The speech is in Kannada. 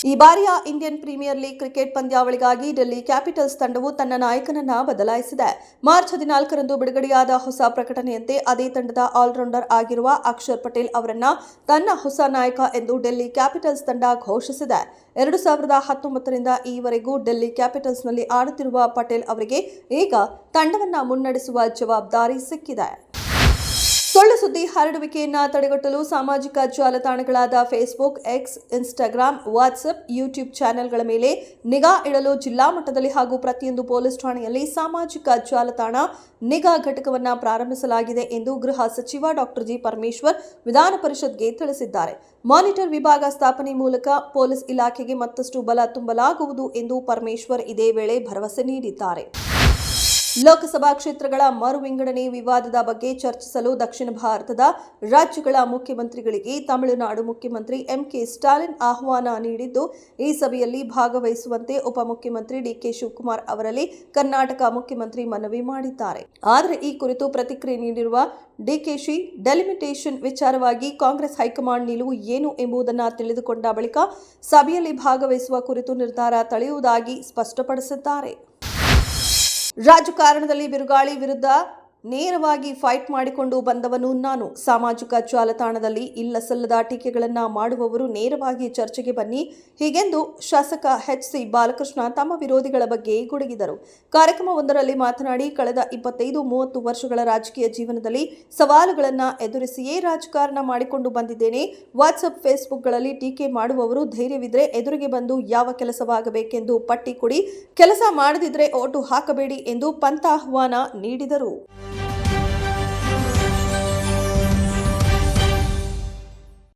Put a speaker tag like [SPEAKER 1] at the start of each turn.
[SPEAKER 1] ಈ ಬಾರಿಯ ಇಂಡಿಯನ್ ಪ್ರೀಮಿಯರ್ ಲೀಗ್ ಕ್ರಿಕೆಟ್ ಪಂದ್ಯಾವಳಿಗಾಗಿ ಡೆಲ್ಲಿ ಕ್ಯಾಪಿಟಲ್ಸ್ ತಂಡವು ತನ್ನ ನಾಯಕನನ್ನ ಬದಲಾಯಿಸಿದೆ. ಮಾರ್ಚ್ 14ರಂದು ಬಿಡುಗಡೆಯಾದ ಹೊಸ ಪ್ರಕಟಣೆಯಂತೆ ಅದೇ ತಂಡದ ಆಲ್ರೌಂಡರ್ ಆಗಿರುವ ಅಕ್ಷರ್ ಪಟೇಲ್ ಅವರನ್ನ ತನ್ನ ಹೊಸ ನಾಯಕ ಎಂದು ಡೆಲ್ಲಿ ಕ್ಯಾಪಿಟಲ್ಸ್ ತಂಡ ಘೋಷಿಸಿದೆ. 2019ರಿಂದ ಈವರೆಗೂ ಡೆಲ್ಲಿ ಕ್ಯಾಪಿಟಲ್ಸ್ನಲ್ಲಿ ಆಡುತ್ತಿರುವ ಪಟೇಲ್ ಅವರಿಗೆ ಈಗ ತಂಡವನ್ನ ಮುನ್ನಡೆಸುವ ಜವಾಬ್ದಾರಿ ಸಿಕ್ಕಿದೆ. ಸುಳ್ಳು ಸುದ್ದಿ ಹರಡುವಿಕೆಯನ್ನು ತಡೆಗಟ್ಟಲು ಸಾಮಾಜಿಕ ಜಾಲತಾಣಗಳಾದ Facebook, X, Instagram, WhatsApp, YouTube ಚಾನೆಲ್ಗಳ ಮೇಲೆ ನಿಗಾ ಇಡಲು ಜಿಲ್ಲಾ ಮಟ್ಟದಲ್ಲಿ ಹಾಗೂ ಪ್ರತಿಯೊಂದು ಪೊಲೀಸ್ ಠಾಣೆಯಲ್ಲಿ ಸಾಮಾಜಿಕ ಜಾಲತಾಣ ನಿಗಾ ಘಟಕವನ್ನು ಪ್ರಾರಂಭಿಸಲಾಗಿದೆ ಎಂದು ಗೃಹ ಸಚಿವ ಡಾಕ್ಟರ್ ಜಿ. ಪರಮೇಶ್ವರ್ ವಿಧಾನ ಪರಿಷತ್ಗೆ ತಿಳಿಸಿದ್ದಾರೆ. ಮಾನಿಟರ್ ವಿಭಾಗ ಸ್ಥಾಪನೆ ಮೂಲಕ ಪೊಲೀಸ್ ಇಲಾಖೆಗೆ ಮತ್ತಷ್ಟು ಬಲ ತುಂಬಲಾಗುವುದು ಎಂದು ಪರಮೇಶ್ವರ್ ಇದೇ ವೇಳೆ ಭರವಸೆ ನೀಡಿದ್ದಾರೆ. ಲೋಕಸಭಾ ಕ್ಷೇತ್ರಗಳ ಮರು ವಿಂಗಡಣೆ ವಿವಾದದ ಬಗ್ಗೆ ಚರ್ಚಿಸಲು ದಕ್ಷಿಣ ಭಾರತದ ರಾಜ್ಯಗಳ ಮುಖ್ಯಮಂತ್ರಿಗಳಿಗೆ ತಮಿಳುನಾಡು ಮುಖ್ಯಮಂತ್ರಿ ಎಂಕೆ ಸ್ಟಾಲಿನ್ ಆಹ್ವಾನ ನೀಡಿದ್ದು, ಈ ಸಭೆಯಲ್ಲಿ ಭಾಗವಹಿಸುವಂತೆ ಉಪಮುಖ್ಯಮಂತ್ರಿ ಡಿಕೆ ಶಿವಕುಮಾರ್ ಅವರಲ್ಲಿ ಕರ್ನಾಟಕ ಮುಖ್ಯಮಂತ್ರಿ ಮನವಿ ಮಾಡಿದ್ದಾರೆ. ಆದರೆ ಈ ಕುರಿತು ಪ್ರತಿಕ್ರಿಯೆ ನೀಡಿರುವ ಡಿಕೆಶಿ, ಡೆಲಿಮಿಟೇಷನ್ ವಿಚಾರವಾಗಿ ಕಾಂಗ್ರೆಸ್ ಹೈಕಮಾಂಡ್ ನಿಲುವು ಏನು ಎಂಬುದನ್ನು ತಿಳಿದುಕೊಂಡ ಬಳಿಕ ಸಭೆಯಲ್ಲಿ ಭಾಗವಹಿಸುವ ಕುರಿತು ನಿರ್ಧಾರ ತಳೆಯುವುದಾಗಿ ಸ್ಪಷ್ಟಪಡಿಸಿದ್ದಾರೆ. ರಾಜಕಾರಣದಲ್ಲಿ ಬಿರುಗಾಳಿ ವಿರುದ್ಧ ನೇರವಾಗಿ ಫೈಟ್ ಮಾಡಿಕೊಂಡು ಬಂದವನು ನಾನು. ಸಾಮಾಜಿಕ ಜಾಲತಾಣದಲ್ಲಿ ಇಲ್ಲಸಲ್ಲದ ಟೀಕೆಗಳನ್ನು ಮಾಡುವವರು ನೇರವಾಗಿ ಚರ್ಚೆಗೆ ಬನ್ನಿ, ಹೀಗೆಂದು ಶಾಸಕ ಎಚ್.ಸಿ. ಬಾಲಕೃಷ್ಣ ತಮ್ಮ ವಿರೋಧಿಗಳ ಬಗ್ಗೆ ಗುಡುಗಿದರು. ಕಾರ್ಯಕ್ರಮವೊಂದರಲ್ಲಿ ಮಾತನಾಡಿ, ಕಳೆದ 25-30 ವರ್ಷಗಳ ರಾಜಕೀಯ ಜೀವನದಲ್ಲಿ ಸವಾಲುಗಳನ್ನು ಎದುರಿಸಿಯೇ ರಾಜಕಾರಣ ಮಾಡಿಕೊಂಡು ಬಂದಿದ್ದೇನೆ. ವಾಟ್ಸ್ಆಪ್, ಫೇಸ್ಬುಕ್ಗಳಲ್ಲಿ ಟೀಕೆ ಮಾಡುವವರು ಧೈರ್ಯವಿದ್ರೆ ಎದುರಿಗೆ ಬಂದು ಯಾವ ಕೆಲಸವಾಗಬೇಕೆಂದು ಪಟ್ಟಿ ಕೊಡಿ, ಕೆಲಸ ಮಾಡದಿದ್ರೆ ಓಟು ಹಾಕಬೇಡಿ ಎಂದು ಪಂಥಾಹ್ವಾನ ನೀಡಿದರು.